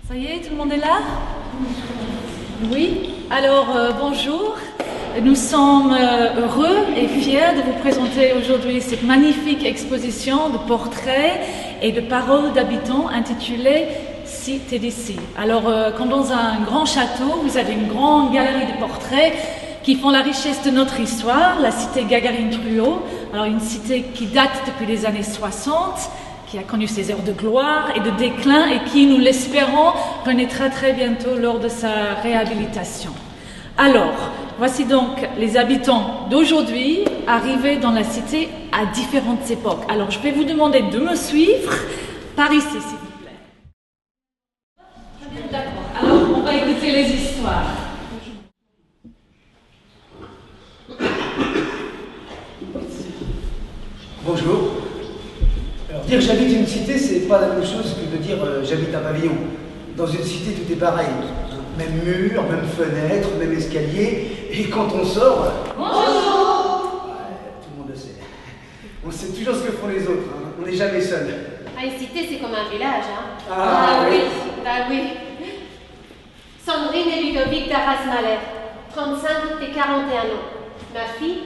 Ça y est, tout le monde est là? Oui. Alors, bonjour. Nous sommes heureux et fiers de vous présenter aujourd'hui cette magnifique exposition de portraits et de paroles d'habitants intitulée Cité d'ici. Alors, comme dans un grand château, vous avez une grande galerie de portraits qui font la richesse de notre histoire, la cité Gagarine-Truot. Alors, une cité qui date depuis les années 60, qui a connu ses heures de gloire et de déclin et qui, nous l'espérons, renaîtra très bientôt lors de sa réhabilitation. Alors, voici donc les habitants d'aujourd'hui arrivés dans la cité à différentes époques. Alors, je vais vous demander de me suivre par ici, s'il vous plaît. D'accord. Alors, on va écouter les histoires. Bonjour. Alors, dire j'habite une cité, c'est pas la même chose que de dire j'habite un pavillon. Dans une cité, tout est pareil. Même mur, même fenêtre, même escalier. Et quand on sort... Bonjour! Tout le monde le sait. On sait toujours ce que font les autres. Hein. On n'est jamais seul. Ah, une cité, c'est comme un village, hein? Ah oui. Bah oui. Sandrine et Ludovic d'Arras-Malher, 35 et 41 ans. Ma fille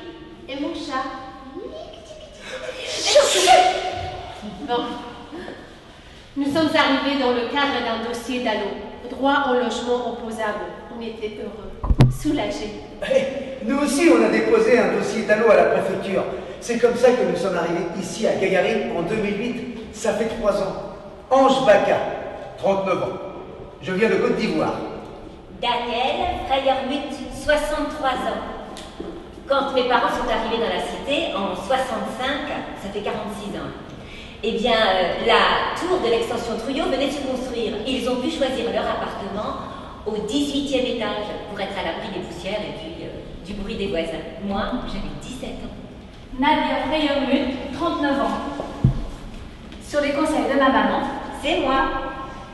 et mon chat. Bon. Nous sommes arrivés dans le cadre d'un dossier d'allô. Droit au logement opposable. On était heureux, soulagés. Hey, nous aussi, on a déposé un dossier d'allô à la préfecture. C'est comme ça que nous sommes arrivés ici à Gagarine en 2008. Ça fait 3 ans. Ange Baca, 39 ans. Je viens de Côte d'Ivoire. Daniel Freyermuth, 63 ans. Quand mes parents sont arrivés dans la cité, en 65, ça fait 46 ans. Eh bien, la tour de l'extension Truot venait de se construire. Ils ont pu choisir leur appartement au 18e étage pour être à l'abri des poussières et puis du bruit des voisins. Moi, j'avais 17 ans. Nadia Freyermuth, 39 ans. Sur les conseils de ma maman, C'est moi.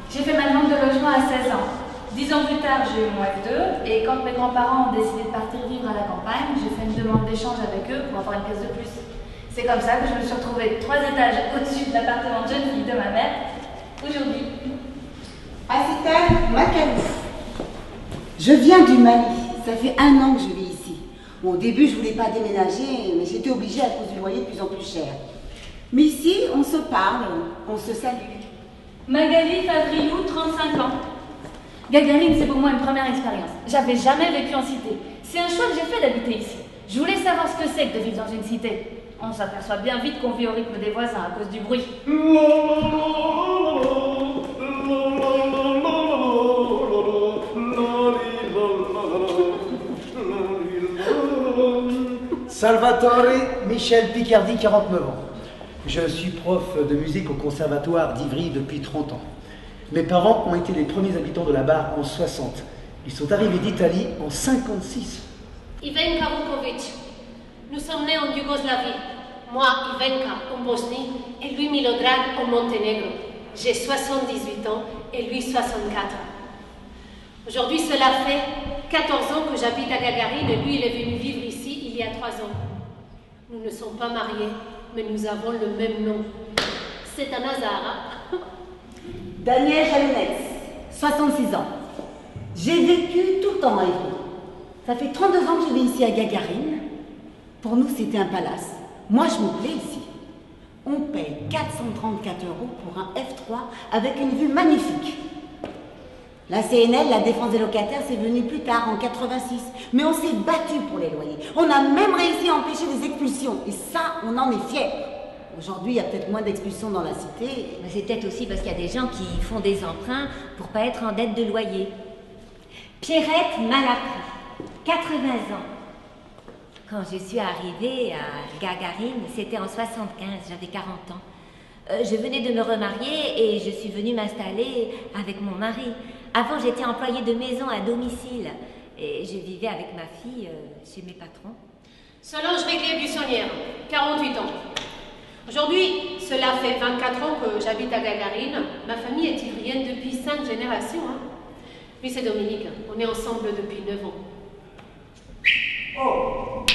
j'ai fait ma demande de logement à 16 ans. 10 ans plus tard, j'ai eu mon F2 et quand mes grands-parents ont décidé de partir vivre à la campagne, j'ai fait une demande d'échange avec eux pour avoir une pièce de plus. C'est comme ça que je me suis retrouvée 3 étages au-dessus de l'appartement de jeune fille de ma mère, aujourd'hui. Assitane Macalouf. Je viens du Mali. Ça fait 1 an que je vis ici. Bon, au début, je voulais pas déménager, mais j'étais obligée à cause du loyer de plus en plus cher. Mais ici, on se parle, on se salue. Magali Favrilou, 35 ans. Gagarine, c'est pour moi une première expérience. J'avais jamais vécu en cité. C'est un choix que j'ai fait d'habiter ici. Je voulais savoir ce que c'est que de vivre dans une cité. On s'aperçoit bien vite qu'on vit au rythme des voisins à cause du bruit. Salvatore Michel Picardi, 49 ans. Je suis prof de musique au conservatoire d'Ivry depuis 30 ans. Mes parents ont été les premiers habitants de la Barre en 60. Ils sont arrivés d'Italie en 56. Ivenka Vukovic. Nous sommes nés en Yougoslavie. Moi, Ivenka, en Bosnie, et lui, Milorad, au Monténégro. J'ai 78 ans et lui, 64. Aujourd'hui, cela fait 14 ans que j'habite à Gagarine et lui, il est venu vivre ici il y a 3 ans. Nous ne sommes pas mariés, mais nous avons le même nom. C'est un hasard, hein? Daniel Jalonetz, 66 ans. J'ai vécu tout le temps à Ivry. Ça fait 32 ans que je vis ici à Gagarine. Pour nous, c'était un palace. Moi, je me plais ici. On paye 434 € pour un F3 avec une vue magnifique. La CNL, la défense des locataires, c'est venu plus tard, en 86. Mais on s'est battu pour les loyers. On a même réussi à empêcher des expulsions. Et ça, on en est fiers. Aujourd'hui, il y a peut-être moins d'expulsions dans la cité. Mais c'est peut-être aussi parce qu'il y a des gens qui font des emprunts pour pas être en dette de loyer. Pierrette Malapri, 80 ans. Quand je suis arrivée à Gagarine, c'était en 75, j'avais 40 ans. Je venais de me remarier et je suis venue m'installer avec mon mari. Avant, j'étais employée de maison à domicile et je vivais avec ma fille chez mes patrons. Solange Réglier-Buissonnière, 48 ans. Aujourd'hui, cela fait 24 ans que j'habite à Gagarine. Ma famille est ivrienne depuis 5 générations. Hein. Lui, c'est Dominique. On est ensemble depuis 9 ans. Oh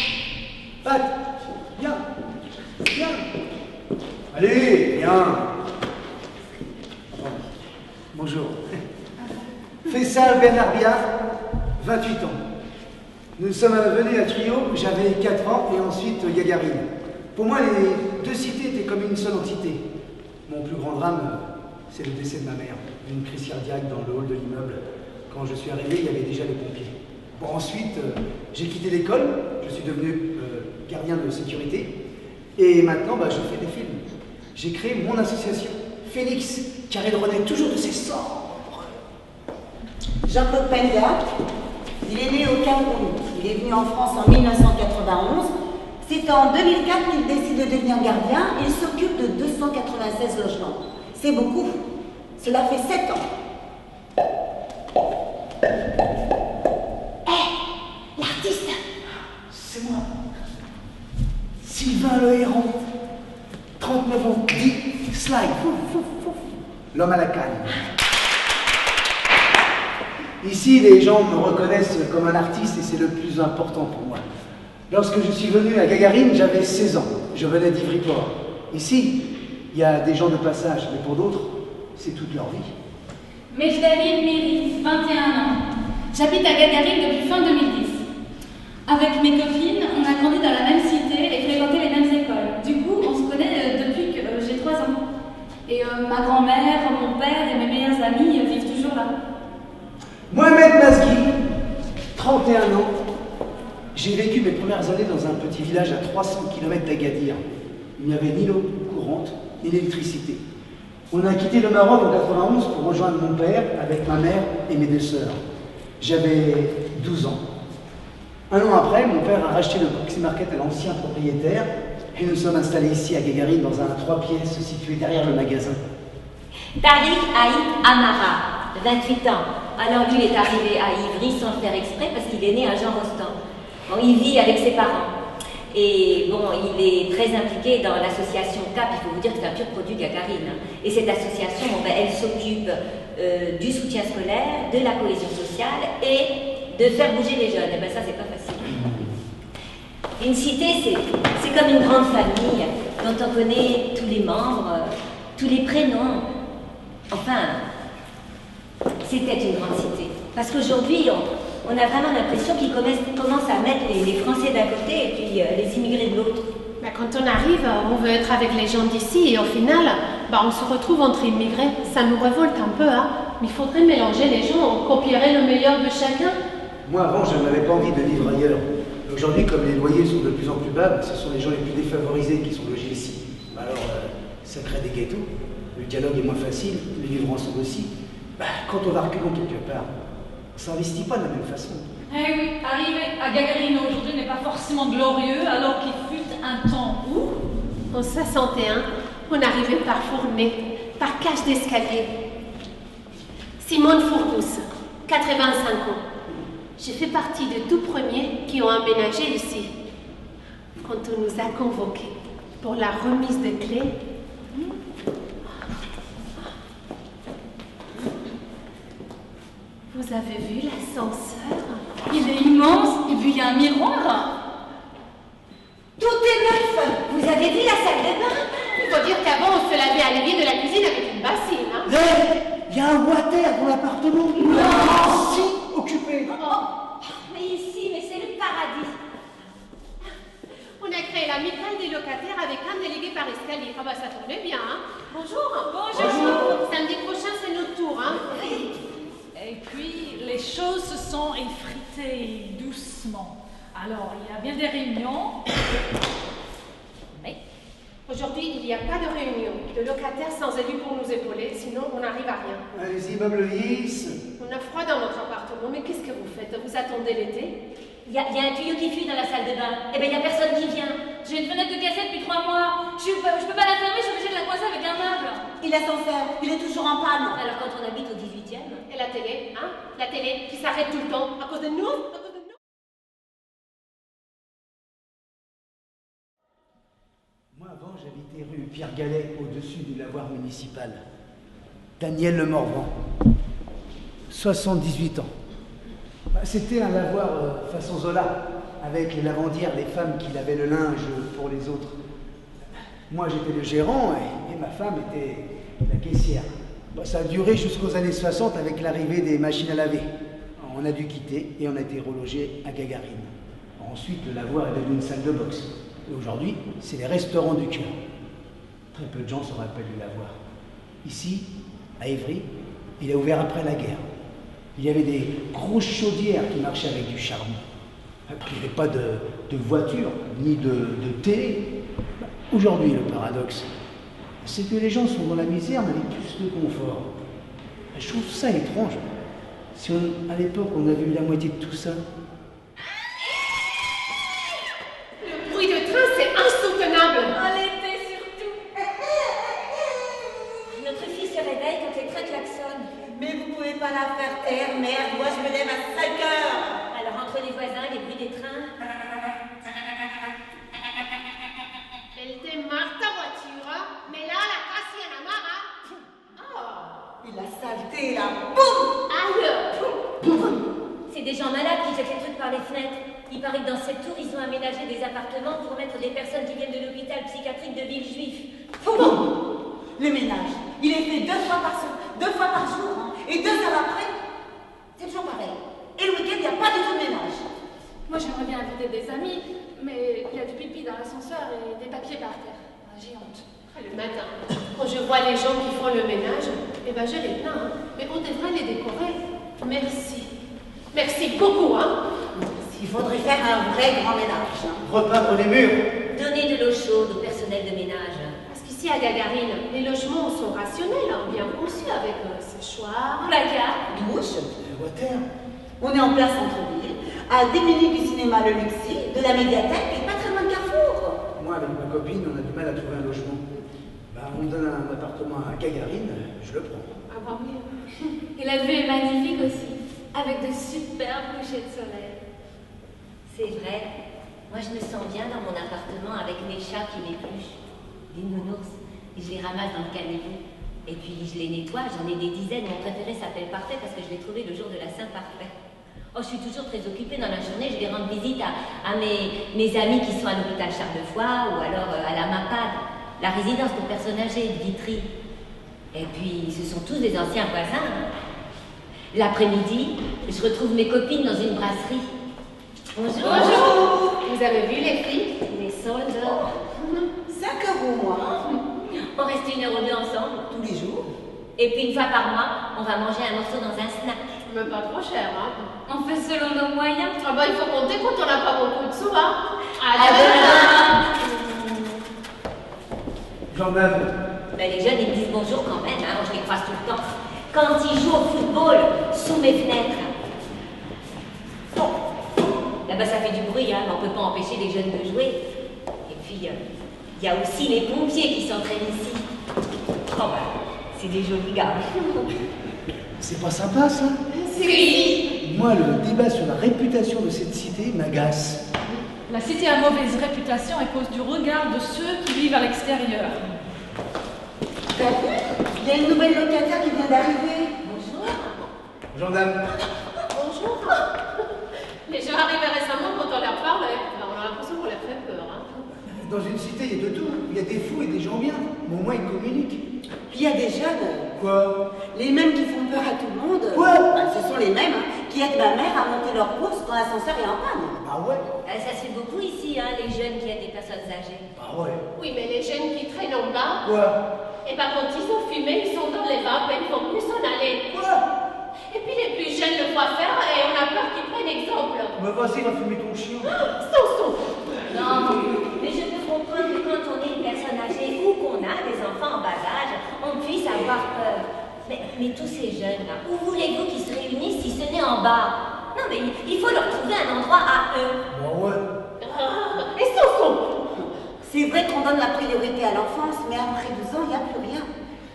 Pat, viens. Viens. Allez, viens. Bonjour. Faisal Benarbia, 28 ans. Nous sommes venus à Trio, j'avais 4 ans, et ensuite Gagarine. Pour moi, les deux cités étaient comme une seule entité. Mon plus grand drame, c'est le décès de ma mère. Une crise cardiaque dans le hall de l'immeuble. Quand je suis arrivé, il y avait déjà les pompiers. Bon, ensuite, j'ai quitté l'école, je suis devenu gardien de sécurité, et maintenant, je fais des films. J'ai créé mon association, Phoenix, car elle renaît toujours de ses cendres. Jean-Claude Penga, il est né au Cameroun. Il est venu en France en 1991. C'est en 2004 qu'il décide de devenir gardien. Il s'occupe de 296 logements. C'est beaucoup. Cela fait 7 ans. Hé, l'artiste! C'est moi. Sylvain le Héron. 39 ans. Dit slide. L'homme à la canne. Ici, les gens me reconnaissent comme un artiste et c'est le plus important pour moi. Lorsque je suis venu à Gagarine, j'avais 16 ans. Je venais d'Ivry-Port. Ici, il y a des gens de passage, mais pour d'autres, c'est toute leur vie. Mejdaline Miri, 21 ans. J'habite à Gagarine depuis fin 2010. Avec mes copines, on a grandi dans la même cité et fréquenté les mêmes écoles. Du coup, on se connaît depuis que j'ai 3 ans. Et ma grand-mère, mon père et mes meilleurs amis vivent toujours là. Mohamed Mazghi, 31 ans. J'ai vécu mes premières années dans un petit village à 300 km d'Agadir. Il n'y avait ni l'eau courante, ni l'électricité. On a quitté le Maroc en 91 pour rejoindre mon père avec ma mère et mes 2 sœurs. J'avais 12 ans. Un an après, mon père a racheté le Proxy Market à l'ancien propriétaire et nous sommes installés ici à Gagarine dans un 3 pièces situé derrière le magasin. Tariq Haït Amara, 28 ans. Alors lui, il est arrivé à Ivry sans le faire exprès parce qu'il est né à Jean Rostand. Bon, il vit avec ses parents. Et bon, il est très impliqué dans l'association CAP. Il faut vous dire que c'est un pur produit Gagarine. Et cette association, elle s'occupe du soutien scolaire, de la cohésion sociale et de faire bouger les jeunes. Et bien ça, c'est pas facile. Une cité, c'est comme une grande famille dont on connaît tous les membres, tous les prénoms. Enfin, c'était une grande cité. Parce qu'aujourd'hui, on a vraiment l'impression qu'ils commencent à mettre les Français d'un côté et puis les immigrés de l'autre. Quand on arrive, on veut être avec les gens d'ici et au final, on se retrouve entre immigrés. Ça nous révolte un peu, hein. Mais il faudrait mélanger les gens, on copierait le meilleur de chacun. Moi, avant, je n'avais pas envie de vivre ailleurs. Aujourd'hui, comme les loyers sont de plus en plus bas, ce sont les gens les plus défavorisés qui sont logés ici. Alors, ça crée des ghettos. Le dialogue est moins facile, les vivre ensemble aussi. Quand on va reculer quelque part, on s'investit pas de la même façon. Eh oui, arriver à Gagarine aujourd'hui n'est pas forcément glorieux, alors qu'il fut un temps où... En 61, on arrivait par fournée, par cage d'escalier. Simone Fourgousse, 85 ans. J'ai fait partie des tout premiers qui ont aménagé ici. Quand on nous a convoqués pour la remise des clés, vous avez vu l'ascenseur? Il est immense et puis il y a un miroir. Tout est neuf! Vous avez vu la salle de bain? Il faut dire qu'avant, on se lavait à l'évier de la cuisine avec une bassine. Hein? Il y a un water dans l'appartement. Non, si, occupé. Mais ici, mais c'est le paradis. On a créé l'amicale des locataires avec un délégué par escalier. Ça tournait bien, hein? Bonjour. Bonjour. Samedi prochain, c'est notre tour, hein? Et puis, les choses se sont effritées doucement. Alors, il y a bien des réunions. Oui. Aujourd'hui, il n'y a pas de réunion. De locataires sans élus pour nous épauler, sinon on n'arrive à rien. Les immeubles vieillissent. On a froid dans notre appartement, mais qu'est-ce que vous faites? Vous attendez l'été? Il y a un tuyau qui fuit dans la salle de bain. Eh bien, il n'y a personne qui vient. J'ai une fenêtre de cassette depuis 3 mois. Je peux pas la fermer, je suis obligée de la coincer avec un meuble. Il a son fer, il est toujours en panne. Alors, quand on habite au 18e... Et la télé, hein? La télé qui s'arrête tout le temps à cause de nous? Moi, avant, j'habitais rue Pierre Gallet, au-dessus du lavoir municipal. Daniel Le Morvan, 78 ans. C'était un lavoir façon Zola, avec les lavandières, les femmes qui lavaient le linge pour les autres. Moi, j'étais le gérant et ma femme était la caissière. Bah, ça a duré jusqu'aux années 60 avec l'arrivée des machines à laver. On a dû quitter et on a été relogé à Gagarine. Ensuite, le lavoir est devenu une salle de boxe. Et aujourd'hui, c'est les restaurants du cœur. Très peu de gens se rappellent du lavoir. Ici, à Évry, il a ouvert après la guerre. Il y avait des grosses chaudières qui marchaient avec du charbon. Il n'y avait pas de voiture, ni de télé. Aujourd'hui, le paradoxe, c'est que les gens sont dans la misère, mais avec plus de confort. Je trouve ça étrange. Si à l'époque, on avait eu la moitié de tout ça. Le bruit de train, c'est insoutenable. En été surtout. Notre fille se réveille quand les trains klaxonnent. Mais vous pouvez pas la faire taire, merde. Moi, je me lève à 5 heures. Alors entre les voisins, les bruits des trains... Elle démarre ta voiture, mais là, la casse, il y en a marre. Et la saleté, là. Boum. Aïe. C'est des gens malades qui jettent les trucs par les fenêtres. Il paraît que dans cette tour, ils ont aménagé des appartements pour mettre des personnes qui viennent de l'hôpital psychiatrique de Villejuif. Boum. Le ménage, il est fait 2 fois par jour, hein. Et 2 heures après, c'est toujours pareil. Et le week-end, il n'y a pas du tout de ménage. Moi, j'aimerais bien inviter des amis, mais il y a du pipi dans l'ascenseur et des papiers par terre. Ah, j'ai honte. Le matin, quand je vois les gens qui font le ménage, eh ben je les plains, hein. Mais on devrait les décorer. Merci. Merci beaucoup, hein. Il faudrait faire un vrai grand ménage. Hein. Repeindre les murs. Donner de l'eau chaude au personnel de ménage. Parce qu'ici à Gagarine, les logements sont rationnels, hein, bien conçus, avec séchoir, Placard. Douche. Water. On est en plein centre-ville, à 10 minutes du cinéma Le Luxi, de la médiathèque et pas très loin de Carrefour. Moi, avec ma copine, on a du mal à trouver un logement. Bah, on me donne un appartement à Gagarine, je le prends. Ah bah oui. Et la vue est magnifique aussi, avec de superbes couchers de soleil. C'est vrai. Moi, je me sens bien dans mon appartement avec mes chats qui m'épluchent. Des nounours. Et je les ramasse dans le caniveau. Et puis, je les nettoie. J'en ai des dizaines. Mon préféré s'appelle Parfait parce que je l'ai trouvé le jour de la Saint-Parfait. Oh, je suis toujours très occupée dans la journée. Je vais rendre visite à mes amis qui sont à l'hôpital Charles-de-Foix ou alors à la MAPAD, la résidence pour personnes âgées de Vitry. Et puis, ce sont tous des anciens voisins. Hein. L'après-midi, je retrouve mes copines dans une brasserie. Bonjour. Bonjour. Vous avez vu les filles? Les soldes. 5 € moi, On reste 1 € ou 2 ensemble. tous les jours. Et puis, une fois par mois, on va manger un morceau dans un snack. Mais pas trop cher, hein. On fait selon nos moyens. Ah bah il faut compter quand on n'a pas beaucoup de sous, hein. À demain. Jean-Baptiste. Ben, les jeunes, ils me disent bonjour quand même, hein. Je les croise tout le temps. Quand ils jouent au football, sous mes fenêtres. Là-bas, ça fait du bruit, hein, mais on ne peut pas empêcher les jeunes de jouer. Et puis, il y a aussi les pompiers qui s'entraînent ici. Oh, ben, c'est des jolis gars. C'est pas sympa, ça? Si. Moi, le débat sur la réputation de cette cité m'agace. La cité a mauvaise réputation à cause du regard de ceux qui vivent à l'extérieur. T'as vu? Il y a une nouvelle locataire qui vient d'arriver. Bonjour. Gendarme. Bonjour. Les gens arrivés récemment, quand on leur parle, on a l'impression qu'on leur fait peur, hein. Dans une cité, il y a de tout. Il y a des fous et des gens bien. Mais au moins, ils communiquent. Puis il y a des jeunes, Quoi? les mêmes qui font peur à tout le monde. Quoi? Ben, ce sont les mêmes qui aident ma mère à monter leur course quand l'ascenseur est en panne. Ah ouais? Ça se fait beaucoup ici, hein, les jeunes qui aident des personnes âgées. Ah ouais. Oui, mais les jeunes qui traînent en bas, Quoi? et ben quand ils ont fumé, ils sont dans les vapes et ils ne vont plus s'en aller. Quoi? Et puis les plus jeunes le voient faire et on a peur qu'ils prennent exemple. Bah vas-y, va fumer ton chien. Sanson. Non, mais je peux comprendre que quand on est une personne âgée ou qu'on a des enfants en bas âge, on puisse avoir peur. Mais tous ces jeunes-là, où voulez-vous qu'ils se réunissent si ce n'est en bas? Non, mais il faut leur trouver un endroit à eux. Bah ouais. Et Sanson. C'est vrai qu'on donne la priorité à l'enfance, mais après 12 ans, il n'y a plus rien.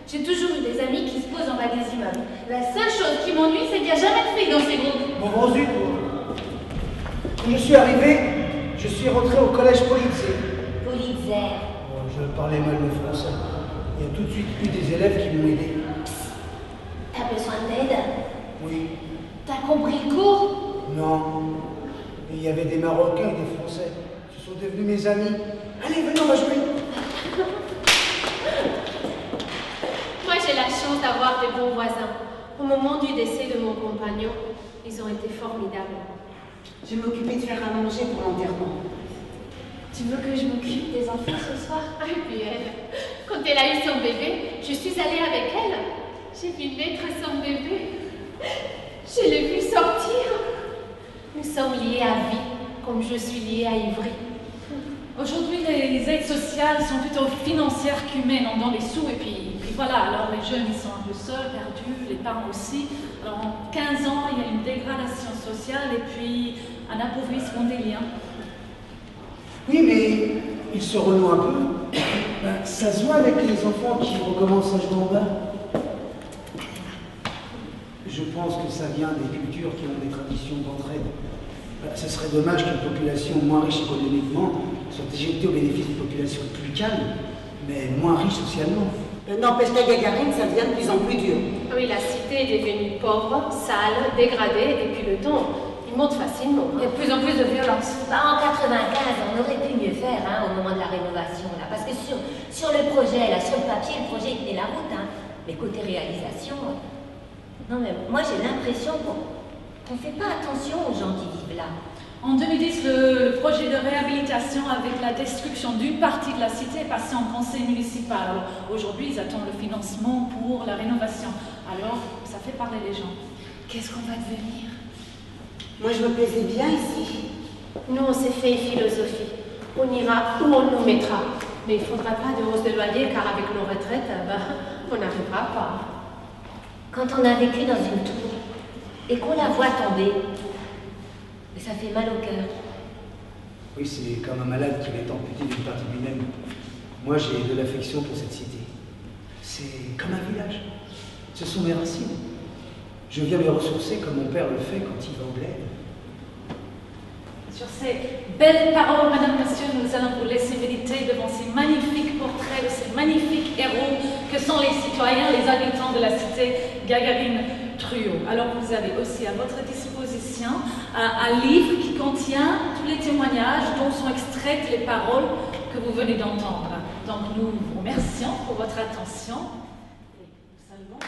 J'ai toujours eu des amis qui se posent en bas des immeubles. La seule chose qui m'ennuie, c'est qu'il n'y a jamais de filles dans ces groupes. Bon, vas-y, toi. Quand je suis arrivé, je suis rentré au collège Politzer. Politzer. Bon, je parlais mal le français. Il y a tout de suite eu des élèves qui m'ont aidé. T'as besoin d'aide? Oui. T'as compris le cours? Non. Mais il y avait des Marocains et des Français. Ce sont devenus mes amis. Allez, venez, on va jouer. Moi j'ai la chance chance d'avoir de bons voisins. Au moment du décès de mon compagnon, ils ont été formidables. Je m'occupais de faire à manger pour l'enterrement. Tu veux que je m'occupe des enfants ce soir? Ah, et puis elle, quand elle a eu son bébé, je suis allée avec elle. J'ai vu naître son bébé. Je l'ai vu sortir. Nous sommes liés à vie, comme je suis liée à Ivry. Aujourd'hui, les aides sociales sont plutôt financières qu'humaines, on donne les sous et puis voilà. Alors les jeunes, ils sont un peu seuls, perdus, les parents aussi. Alors en 15 ans, il y a une dégradation sociale et puis un appauvrissement des liens. Oui, mais ils se renouent un peu. Ben, ça se voit avec les enfants qui recommencent à jouer en bas. Je pense que ça vient des cultures qui ont des traditions d'entraide. Ben, ce serait dommage qu'une population moins riche économiquement soit éjectée au bénéfice des populations plus calmes, mais moins riches socialement. N'empêche qu'à Gagarine, ça devient de plus en plus dur. Oui, la cité est devenue pauvre, sale, dégradée, et puis le ton, il monte facilement. Il y a de plus en plus de violence. Bah, en 95, on aurait pu mieux faire au moment de la rénovation, là, parce que sur le projet, là, sur le papier, le projet il tenait la route, mais côté réalisation, non mais moi j'ai l'impression qu'on ne fait pas attention aux gens qui vivent là. En 2010, le projet de réhabilitation avec la destruction d'une partie de la cité est passé en conseil municipal. Alors aujourd'hui, ils attendent le financement pour la rénovation. Alors, ça fait parler les gens. Qu'est-ce qu'on va devenir? Moi, je me plaisais bien ici. Nous, on s'est fait philosophie. On ira où on nous mettra. Mais il ne faudra pas de hausse de loyer, car avec nos retraites, on n'arrivera pas. Quand on a vécu dans une tour et qu'on la voit tomber, ça fait mal au cœur. Oui, c'est comme un malade qui va être amputé d'une partie de lui-même. Moi, j'ai de l'affection pour cette cité. C'est comme un village. Ce sont mes racines. Je viens les ressourcer comme mon père le fait quand il va au bled. Sur ces belles paroles, Madame, Monsieur, nous allons vous laisser méditer devant ces magnifiques portraits de ces magnifiques héros que sont les citoyens, les habitants de la cité Gagarine-Truot. Alors vous avez aussi à votre disposition un livre qui contient tous les témoignages dont sont extraites les paroles que vous venez d'entendre. Donc nous vous remercions pour votre attention et nous saluons.